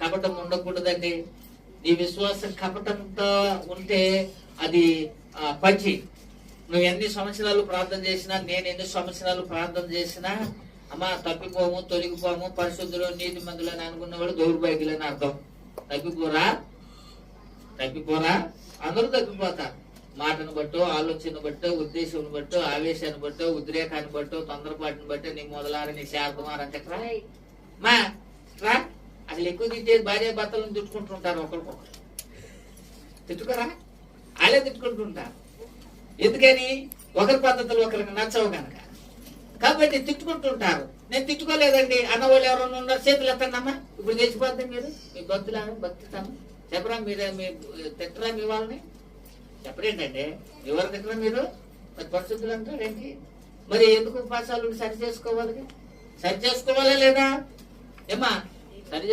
కపటం ఉండకూడదండి. నీ విశ్వాసం కపటంతో ఉంటే అది పచ్చి. నువ్వు ఎన్ని సంవత్సరాలు ప్రార్థన చేసినా, నేను ఎన్ని సంవత్సరాలు ప్రార్థన చేసినా, అమ్మా తప్పిపోము, తొలగిపోము, పరిశుద్ధులు నీతి మందులు అని అనుకున్నవాడు దౌర్భాగ్యులని అర్థం. తప్పిపోరా అందరూ తప్పిపోతారు. మాటను బట్టో, ఆలోచన బట్టో, ఉద్దేశం బట్టో, ఆవేశాన్ని బట్టో, ఉద్రేకాన్ని బట్టో, తొందరపాటుని బట్టో నీ మొదలారా నీ శారదమారంటే రా. అసలు ఎక్కువ తిట్టేది భార్య భర్తలను తిట్టుకుంటుంటారు. ఒకరికొకరు తిట్టుకోరా, వాళ్ళే తిట్టుకుంటుంటారు. ఎందుకని? ఒకరి పద్ధతులు ఒకరికి నచ్చవు కనుక. కాబట్టి తిట్టుకుంటుంటారు. నేను తిట్టుకోలేదండి అన్నవాళ్ళు ఎవరైనా ఉన్నారు చేతులు ఎత్తండి అమ్మా. ఇప్పుడు తెచ్చిపోద్ది మీరు మీ భక్తిస్తాను చెప్పరా? మీరు మీ తిట్టరా? మీ వాళ్ళని చెప్పరేంటండి? ఎవరు తిట్టరా? మీరు మరి పరిస్థితులు అంటారేంటి? మరి ఎందుకు ఉపాసాలు సరి చేసుకోవాలి లేదా ఏమా? సరి